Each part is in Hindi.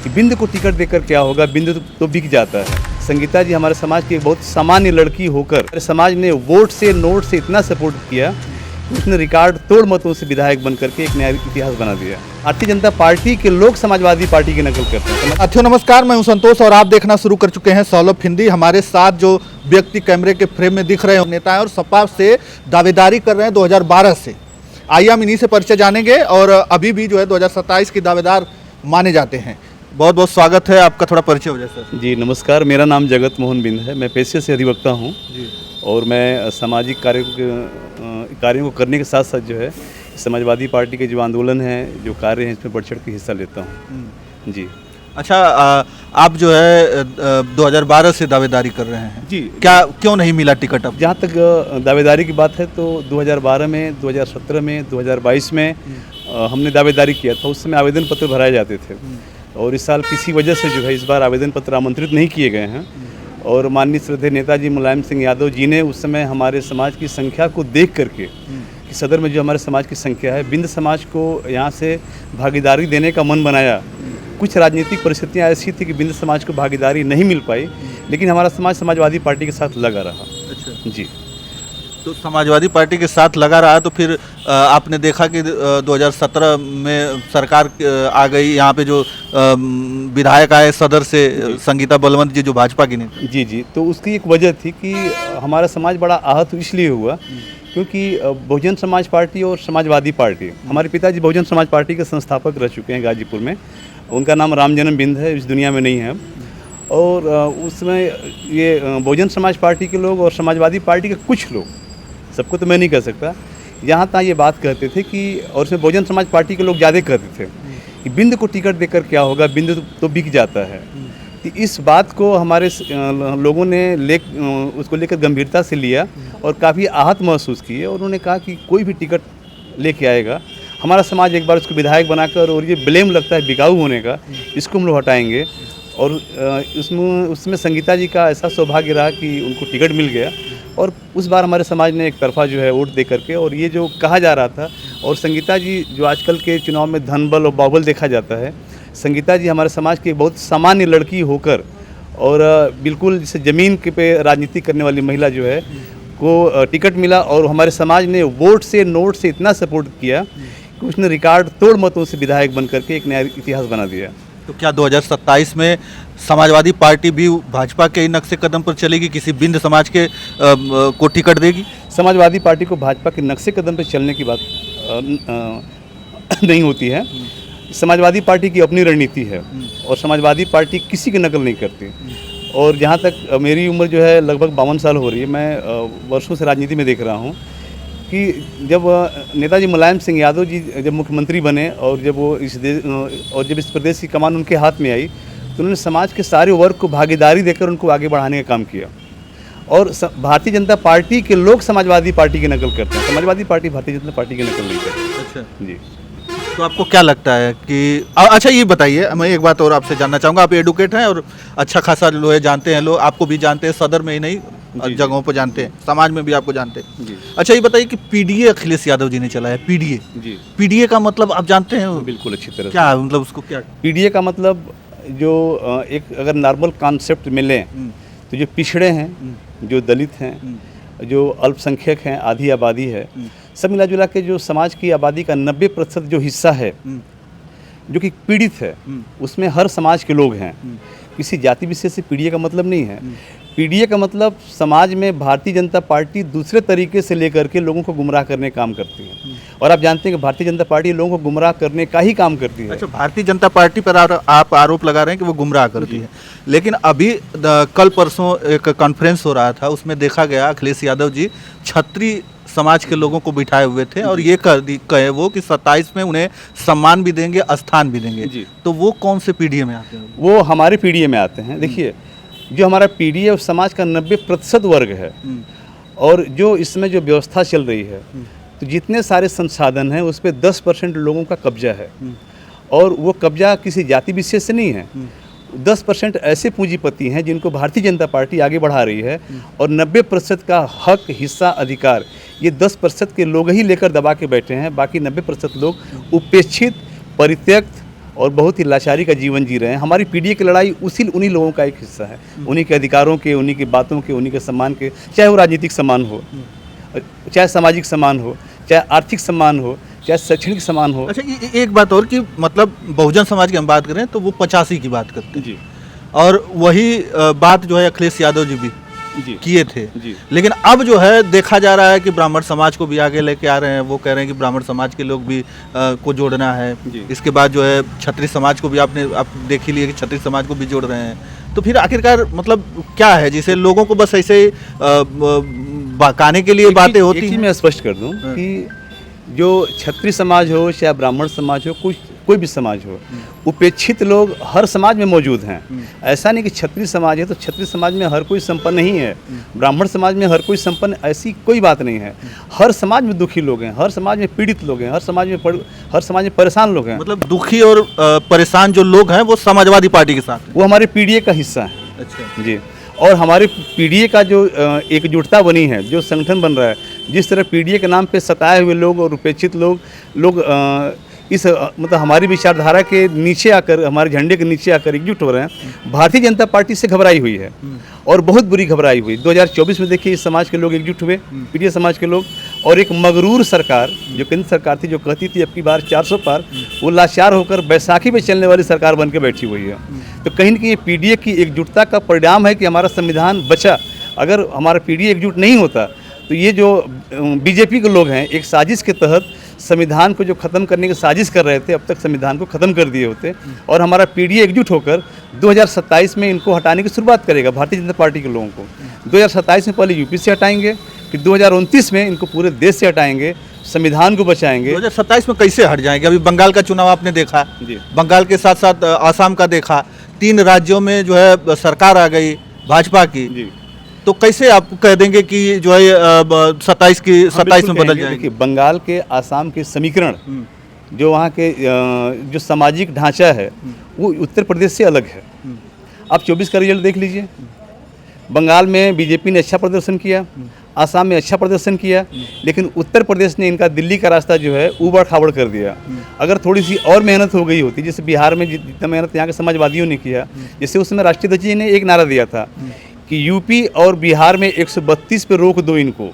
कि बिंद को टिकट देकर क्या होगा, बिंद तो बिक जाता है। संगीता जी हमारे समाज की एक बहुत सामान्य लड़की होकर हमारे समाज ने वोट से नोट से इतना सपोर्ट किया कि उसने रिकॉर्ड तोड़ मतों से विधायक बन करके एक नया इतिहास बना दिया। भारतीय जनता पार्टी के लोग समाजवादी पार्टी की नकल करते हैं। साथियों नमस्कार, मैं हूं संतोष और आप देखना शुरू कर चुके हैं सौलभ हिंदी। हमारे साथ जो व्यक्ति कैमरे के फ्रेम में दिख रहे हैं नेता हैं और सपा से दावेदारी कर रहे हैं 2012 से। आइए हम इन्हीं से परिचय जानेंगे और अभी भी जो है 2027 की दावेदार माने जाते हैं। बहुत बहुत स्वागत है, आपका थोड़ा परिचय हो जाए सर। जी नमस्कार, मेरा नाम जगत मोहन बिंद है। मैं पेशे से अधिवक्ता हूँ और मैं सामाजिक कार्यों को करने के साथ साथ जो है समाजवादी पार्टी के जो आंदोलन है, जो कार्य हैं, इसमें बढ़ चढ़ के हिस्सा लेता हूँ। जी अच्छा, आप जो है 2012 से दावेदारी कर रहे हैं जी। क्या क्यों नहीं मिला टिकट? अब जहाँ तक दावेदारी की बात है तो 2012 में, 2017 में, 2022 में हमने दावेदारी किया था। उस समय आवेदन पत्र भराए जाते थे और इस साल किसी वजह से जो है इस बार आवेदन पत्र आमंत्रित नहीं किए गए हैं। और माननीय श्रद्धेय नेताजी मुलायम सिंह यादव जी ने उस समय हमारे समाज की संख्या को देख करके कि सदर में जो हमारे समाज की संख्या है, बिंद समाज को यहाँ से भागीदारी देने का मन बनाया। कुछ राजनीतिक परिस्थितियाँ ऐसी थी कि बिंद समाज को भागीदारी नहीं मिल पाई, लेकिन हमारा समाज समाजवादी पार्टी के साथ लगा रहा। अच्छा जी, तो समाजवादी पार्टी के साथ लगा रहा, तो फिर आपने देखा कि 2017 में सरकार आ गई, यहाँ पे जो विधायक आए सदर से, संगीता बलवंत जी जो भाजपा की नेता। जी जी, तो उसकी एक वजह थी कि हमारा समाज बड़ा आहत इसलिए हुआ क्योंकि बहुजन समाज पार्टी और समाजवादी पार्टी, हमारे पिताजी बहुजन समाज पार्टी के संस्थापक रह चुके हैं गाजीपुर में। उनका नाम रामजन्म बिंद है, इस दुनिया में नहीं है। और उसमें ये बहुजन समाज पार्टी के लोग और समाजवादी पार्टी के कुछ लोग, सबको तो मैं नहीं कह सकता, यहाँ तक ये बात कहते थे कि, और उसमें बहुजन समाज पार्टी के लोग ज़्यादा कहते थे कि बिंद को टिकट देकर क्या होगा, बिंद तो बिक जाता है। तो इस बात को हमारे लोगों ने उसको लेकर गंभीरता से लिया और काफ़ी आहत महसूस किए और उन्होंने कहा कि कोई भी टिकट लेके आएगा, हमारा समाज एक बार उसको विधायक बनाकर, और ये ब्लेम लगता है बिकाऊ होने का, इसको हम लोग हटाएंगे। और उसमें संगीता जी का ऐसा सौभाग्य रहा कि उनको टिकट मिल गया और उस बार हमारे समाज ने एक तरफा जो है वोट दे करके, और ये जो कहा जा रहा था, और संगीता जी जो आजकल के चुनाव में धनबल और बाहुबल देखा जाता है, संगीता जी हमारे समाज की एक बहुत सामान्य लड़की होकर और बिल्कुल जैसे ज़मीन के पे राजनीति करने वाली महिला जो है को टिकट मिला और हमारे समाज ने वोट से नोट से इतना सपोर्ट किया कि उसने रिकॉर्ड तोड़ मतों से विधायक बन करके एक नया इतिहास बना दिया। तो क्या 2027 में समाजवादी पार्टी भी भाजपा के नक्शे कदम पर चलेगी, किसी बिंद समाज के को टिकट देगी? समाजवादी पार्टी को भाजपा के नक्शे कदम पर चलने की बात नहीं होती है। समाजवादी पार्टी की अपनी रणनीति है और समाजवादी पार्टी किसी की नकल नहीं करती। और जहाँ तक मेरी उम्र जो है लगभग 52 साल हो रही है, मैं वर्षों से राजनीति में देख रहा हूँ कि जब नेताजी मुलायम सिंह यादव जी जब मुख्यमंत्री बने और जब वो इस प्रदेश की कमान उनके हाथ में आई, तो उन्होंने समाज के सारे वर्ग को भागीदारी देकर उनको आगे बढ़ाने का काम किया। और भारतीय जनता पार्टी के लोग समाजवादी पार्टी की नकल करते हैं, समाजवादी पार्टी भारतीय जनता पार्टी की नकल नहीं करती। अच्छा जी, तो आपको क्या लगता है कि अच्छा ये बताइए, मैं एक बात और आपसे जानना चाहूँगा। आप एडुकेट हैं और अच्छा खासा लोग जानते हैं, लोग आपको भी जानते हैं, सदर में ही नहीं जगहों पर जानते हैं, समाज में भी आपको जानते हैं जी। अच्छा ये बताइए कि पीडीए अखिलेश यादव जी ने चलाया, पीडीए जी, पीडीए का मतलब आप जानते हैं? बिल्कुल अच्छी तरह से। क्या मतलब उसको क्या? पीडीए का मतलब जो एक अगर नॉर्मल कॉन्सेप्ट में लें तो जो पिछड़े हैं, जो दलित हैं, जो अल्पसंख्यक हैं, आधी आबादी है, सब मिला जुला के जो समाज की आबादी का 90% जो हिस्सा है जो कि पीड़ित है, उसमें हर समाज के लोग हैं। किसी जाति विशेष से पीडीए का मतलब नहीं है। पीडीए का मतलब समाज में भारतीय जनता पार्टी दूसरे तरीके से लेकर के लोगों को गुमराह करने का काम करती है। और आप जानते हैं कि भारतीय जनता पार्टी लोगों को गुमराह करने का ही काम करती है। अच्छा, भारतीय जनता पार्टी पर आप आरोप लगा रहे हैं कि वो गुमराह करती है, लेकिन अभी कल परसों एक कॉन्फ्रेंस हो रहा था, उसमें देखा गया अखिलेश यादव जी क्षत्रिय समाज के लोगों को बिठाए हुए थे और ये कहे वो कि 27 में उन्हें सम्मान भी देंगे, स्थान भी देंगे। तो वो कौन से पीडीए में आते हैं? वो हमारे पीडीए में आते हैं। देखिए, जो हमारा पीडीए उस समाज का 90% वर्ग है और जो इसमें जो व्यवस्था चल रही है, तो जितने सारे संसाधन हैं उस पर 10% लोगों का कब्जा है और वो कब्जा किसी जाति विशेष से नहीं है। 10% ऐसे पूंजीपति हैं जिनको भारतीय जनता पार्टी आगे बढ़ा रही है और 90% का हक, हिस्सा, अधिकार ये 10% के लोग ही लेकर दबा के बैठे हैं। बाकी 90% लोग उपेक्षित, परित्यक्त और बहुत ही लाचारी का जीवन जी रहे हैं। हमारी पीढ़ी की लड़ाई उन्हीं लोगों का एक हिस्सा है, उन्हीं के अधिकारों के, उन्हीं की बातों के, उन्हीं के सम्मान के, चाहे वो राजनीतिक सम्मान हो, चाहे सामाजिक सम्मान हो, चाहे आर्थिक सम्मान हो, चाहे शैक्षणिक सम्मान हो। अच्छा, एक बात और कि मतलब बहुजन समाज की हम बात करें तो वो 85 की बात करते हैं जी और वही बात जो है अखिलेश यादव जी भी जी किए थे। जी। लेकिन अब जो है देखा जा रहा है कि ब्राह्मण समाज को भी आगे लेके आ रहे हैं। वो कह रहे हैं कि ब्राह्मण समाज के लोग भी को जोड़ना है। जी। इसके बाद जो है क्षत्रिय समाज को भी आप देख ही लिए कि क्षत्रिय समाज को भी जोड़ रहे हैं। तो फिर आखिरकार मतलब क्या है जिसे लोगों को बस ऐसे बहकाने के लिए बातें होती एक चीज़ हैं? मैं स्पष्ट कर दूं कि जो क्षत्रिय समाज हो, चाहे ब्राह्मण समाज हो, कोई भी समाज हो, उपेक्षित लोग हर समाज में मौजूद हैं। ऐसा नहीं कि क्षत्रिय समाज है तो क्षत्रिय समाज में हर कोई संपन्न नहीं है, ब्राह्मण समाज में हर कोई संपन्न, ऐसी कोई बात नहीं है। हर समाज में दुखी लोग हैं, हर समाज में पीड़ित लोग हैं, हर समाज में परेशान लोग हैं। मतलब दुखी और परेशान जो लोग हैं वो समाजवादी पार्टी के साथ हैं। वो हमारे पीढ़ी का हिस्सा है। अच्छा जी। और हमारे पीडीए का जो एकजुटता बनी है, जो संगठन बन रहा है, जिस तरह पीडीए के नाम पे सताए हुए लोग और उपेक्षित लोग इस मतलब हमारी विचारधारा के नीचे आकर, हमारे झंडे के नीचे आकर एकजुट हो रहे हैं, भारतीय जनता पार्टी से घबराई हुई है और बहुत बुरी घबराई हुई। 2024 में देखिए इस समाज के लोग एकजुट हुए, पीडीए समाज के लोग, और एक मगरूर सरकार जो केंद्र सरकार थी, जो कहती थी अब की बार 400 पार, वो लाचार होकर बैसाखी में चलने वाली सरकार बन के बैठी हुई है। तो कहीं न कहीं ये पीडीए की एकजुटता का परिणाम है कि हमारा संविधान बचा। अगर हमारा पीडीए एकजुट नहीं होता तो ये जो बीजेपी के लोग हैं, एक साजिश के तहत संविधान को जो ख़त्म करने की साजिश कर रहे थे, अब तक संविधान को ख़त्म कर दिए होते। और हमारा पीडीए एकजुट होकर 2027 में इनको हटाने की शुरुआत करेगा, भारतीय जनता पार्टी के लोगों को। 2027 में पहले यूपी से हटाएंगे, फिर 2029 में इनको पूरे देश से हटाएंगे, संविधान को बचाएंगे। 2027 में कैसे हट जाएंगे? अभी बंगाल का चुनाव आपने देखा जी। बंगाल के साथ साथ आसाम का देखा, 3 राज्यों में जो है सरकार आ गई भाजपा की। जी। तो कैसे आप कह देंगे कि जो है 27 में बदल जाएगी? देखिए, बंगाल के, आसाम के समीकरण, जो वहाँ के जो सामाजिक ढांचा है, वो उत्तर प्रदेश से अलग है। आप 24 का रिजल्ट देख लीजिए। बंगाल में बीजेपी ने अच्छा प्रदर्शन किया, आसाम में अच्छा प्रदर्शन किया, लेकिन उत्तर प्रदेश ने इनका दिल्ली का रास्ता जो है ऊबड़ खाबड़ कर दिया। अगर थोड़ी सी और मेहनत हो गई होती, जैसे बिहार में जितना मेहनत यहाँ के समाजवादियों ने किया, जैसे उस समय राष्ट्रीय अध्यक्ष जी ने एक नारा दिया था कि यूपी और बिहार में 132 पे रोक दो इनको,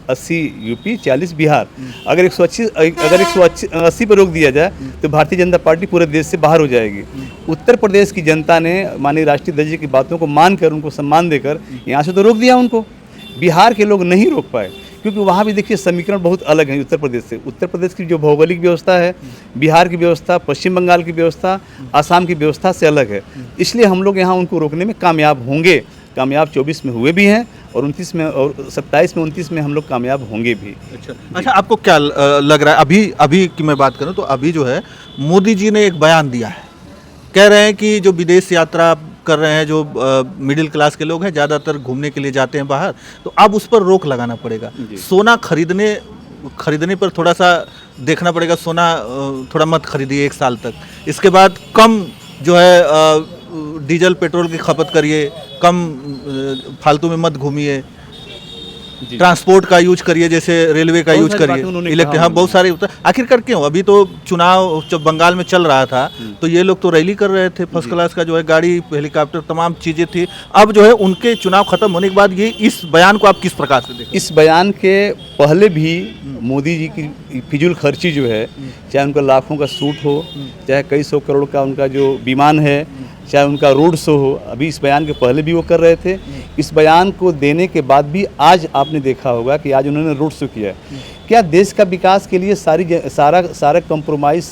80 यूपी 40 बिहार। अगर 180 पे रोक दिया जाए तो भारतीय जनता पार्टी पूरे देश से बाहर हो जाएगी। उत्तर प्रदेश की जनता ने माननीय राष्ट्रीय अध्यक्ष जी की बातों को मानकर, उनको सम्मान देकर यहाँ से तो रोक दिया उनको। बिहार के लोग नहीं रोक पाए, क्योंकि वहाँ भी देखिए समीकरण बहुत अलग है उत्तर प्रदेश से। उत्तर प्रदेश की जो भौगोलिक व्यवस्था है, बिहार की व्यवस्था, पश्चिम बंगाल की व्यवस्था, आसाम की व्यवस्था से अलग है। इसलिए हम लोग यहाँ उनको रोकने में कामयाब होंगे। कामयाब 24 में हुए भी हैं और 29 में और 27 में 29 में हम लोग कामयाब होंगे भी। अच्छा, आपको क्या लग रहा है? अभी की मैं बात करूं तो अभी जो है मोदी जी ने एक बयान दिया है, कह रहे हैं कि जो विदेश यात्रा कर रहे हैं, जो मिडिल क्लास के लोग हैं, ज़्यादातर घूमने के लिए जाते हैं बाहर, तो अब उस पर रोक लगाना पड़ेगा। सोना खरीदने पर थोड़ा सा देखना पड़ेगा, सोना थोड़ा मत खरीदिए 1 साल तक। इसके बाद कम जो है डीजल पेट्रोल की खपत करिए, कम फालतू में मत घूमिए, ट्रांसपोर्ट का यूज करिए, जैसे रेलवे का यूज करिए, इलेक्ट्रिक। हाँ, बहुत सारे। आखिरकार क्यों? अभी तो चुनाव जब बंगाल में चल रहा था तो ये लोग तो रैली कर रहे थे, फर्स्ट क्लास का जो है गाड़ी, हेलीकॉप्टर, तमाम चीज़ें थी। अब जो है उनके चुनाव खत्म होने के बाद ये इस बयान को आप किस प्रकार से देखते हैं? इस बयान के पहले भी मोदी जी की फिजूल खर्ची जो है, चाहे उनका लाखों का सूट हो, चाहे कई सौ करोड़ का उनका जो विमान है, चाहे उनका रोड शो हो, अभी इस बयान के पहले भी वो कर रहे थे। इस बयान को देने के बाद भी आज आपने देखा होगा कि आज उन्होंने रोड शो किया है। क्या देश का विकास के लिए सारा कंप्रोमाइज़,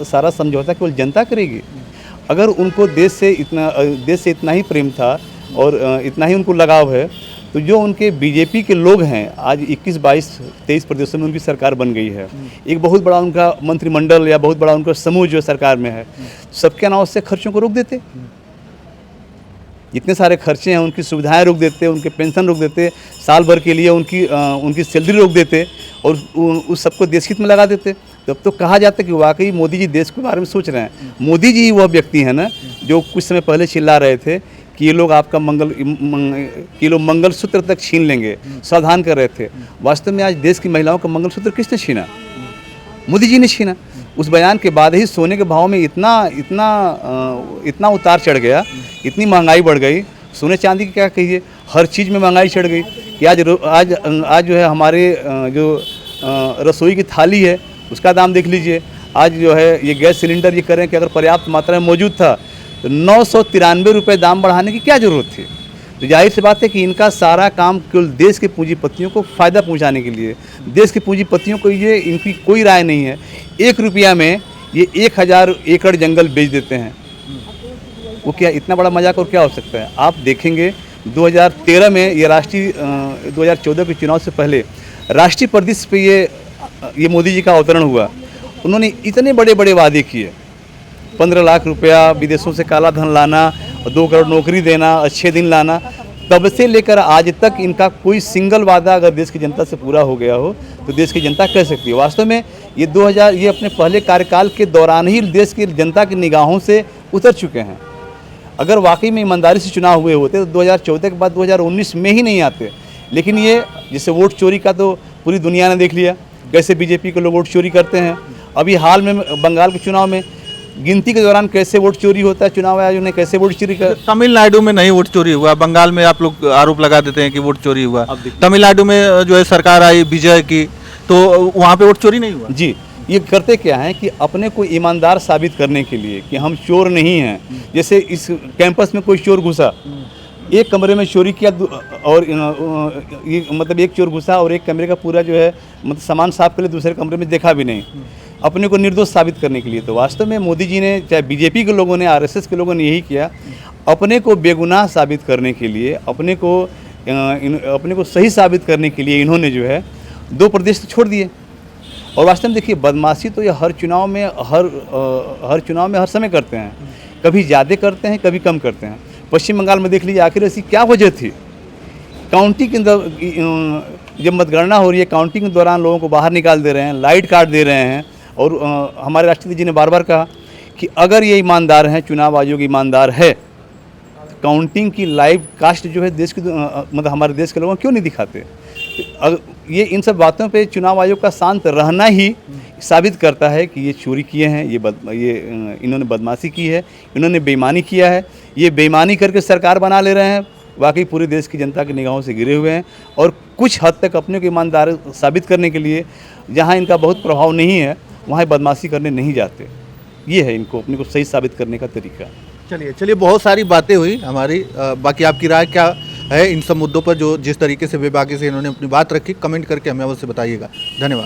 सारा समझौता केवल जनता करेगी? अगर उनको देश से इतना ही प्रेम था और इतना ही उनको लगाव है, तो जो उनके बीजेपी के लोग हैं, आज 21, 22, 23 प्रदेशों में उनकी सरकार बन गई है। एक बहुत बड़ा उनका मंत्रिमंडल या बहुत बड़ा उनका समूह जो सरकार में है, सबके नाम से खर्चों को रोक देते। जितने सारे खर्चे हैं, उनकी सुविधाएं रोक देते, उनके पेंशन रोक देते, साल भर के लिए उनकी सैलरी रोक देते और उस सबको देश हित में लगा देते। तब तो कहा जाता है कि वाकई मोदी जी देश के बारे में सोच रहे हैं। मोदी जी ही वह व्यक्ति है ना जो कुछ समय पहले चिल्ला रहे थे कि ये लोग आपका मंगलसूत्र तक छीन लेंगे, सावधान कर रहे थे। वास्तव में आज देश की महिलाओं का मंगलसूत्र किसने छीना? मोदी जी ने छीना। उस बयान के बाद ही सोने के भाव में इतना उतार चढ़ गया, इतनी महंगाई बढ़ गई। सोने चांदी की क्या कहिए, हर चीज़ में महंगाई चढ़ गई कि आज जो है हमारे जो रसोई की थाली है उसका दाम देख लीजिए। आज जो है ये गैस सिलेंडर ये करें कि अगर पर्याप्त मात्रा में मौजूद था तो 993 रुपये दाम बढ़ाने की क्या ज़रूरत थी। तो जाहिर सी बात है कि इनका सारा काम केवल देश के पूंजीपतियों को फ़ायदा पहुंचाने के लिए, देश के पूंजीपतियों को ये इनकी कोई राय नहीं है। 1 रुपया में ये 1000 एकड़ जंगल बेच देते हैं। वो क्या इतना बड़ा मजाक और क्या हो सकता है। आप देखेंगे 2013 में ये 2014 के चुनाव से पहले राष्ट्रीय परिदृश्य पे ये मोदी जी का अवतरण हुआ। उन्होंने इतने बड़े बड़े वादे किए, 15 लाख रुपया विदेशों से काला धन लाना, 2 करोड़ नौकरी देना, अच्छे दिन लाना। तब से लेकर आज तक इनका कोई सिंगल वादा अगर देश की जनता से पूरा हो गया हो तो देश की जनता कह सकती है। वास्तव में ये अपने पहले कार्यकाल के दौरान ही देश की जनता की निगाहों से उतर चुके हैं। अगर वाकई में ईमानदारी से चुनाव हुए होते तो 2014 के बाद 2019 में ही नहीं आते। लेकिन ये जैसे वोट चोरी का तो पूरी दुनिया ने देख लिया, कैसे बीजेपी के लोग वोट चोरी करते हैं। अभी हाल में बंगाल के चुनाव में गिनती के दौरान कैसे वोट चोरी होता है, चुनाव आयोग ने कैसे वोट चोरी कर। तमिलनाडु में नहीं वोट चोरी हुआ, बंगाल में आप लोग आरोप लगा देते हैं कि वोट चोरी हुआ। तमिलनाडु में जो है सरकार आई विजय की, तो वहाँ पे वोट चोरी नहीं हुआ। जी, ये करते क्या हैं कि अपने को ईमानदार साबित करने के लिए कि हम चोर नहीं हैं। जैसे इस कैंपस में कोई चोर घुसा, एक कमरे में चोरी किया और ये मतलब एक चोर घुसा और एक कमरे का पूरा जो है मतलब सामान साफ कर लिए, दूसरे कमरे में देखा भी नहीं, अपने को निर्दोष साबित करने के लिए। तो वास्तव में मोदी जी ने, चाहे बीजेपी के लोगों ने, आरएसएस के लोगों ने यही किया, अपने को बेगुनाह साबित करने के लिए, अपने को सही साबित करने के लिए इन्होंने जो है 2 प्रदेश तो छोड़ दिए। और वास्तव में देखिए बदमाशी तो ये हर चुनाव में हर समय करते हैं, कभी ज़्यादा करते हैं, कभी कम करते हैं। पश्चिम बंगाल में देख लीजिए आखिर ऐसी क्या वजह थी। काउंटिंग जब मतगणना हो रही है, काउंटिंग के दौरान लोगों को बाहर निकाल दे रहे हैं, लाइट काट दे रहे हैं। और हमारे राष्ट्रपति जी ने बार बार कहा कि अगर ये ईमानदार हैं, चुनाव आयोग ईमानदार है, तो काउंटिंग की लाइव कास्ट जो है देश की मतलब हमारे देश के लोगों को क्यों नहीं दिखाते। तो ये इन सब बातों पे चुनाव आयोग का शांत रहना ही साबित करता है कि ये चोरी किए हैं, इन्होंने बदमाशी की है, इन्होंने बेईमानी किया है। ये बेईमानी करके सरकार बना ले रहे हैं, वाकई पूरे देश की जनता की निगाहों से गिरे हुए हैं। और कुछ हद तक अपने को ईमानदार साबित करने के लिए जहाँ इनका बहुत प्रभाव नहीं है वहाँ बदमाशी करने नहीं जाते। ये है इनको अपने को सही साबित करने का तरीका। चलिए बहुत सारी बातें हुई हमारी, बाकी आपकी राय क्या है इन सब मुद्दों पर, जो जिस तरीके से बेबाकी से इन्होंने अपनी बात रखी, कमेंट करके हमें अवश्य बताइएगा। धन्यवाद।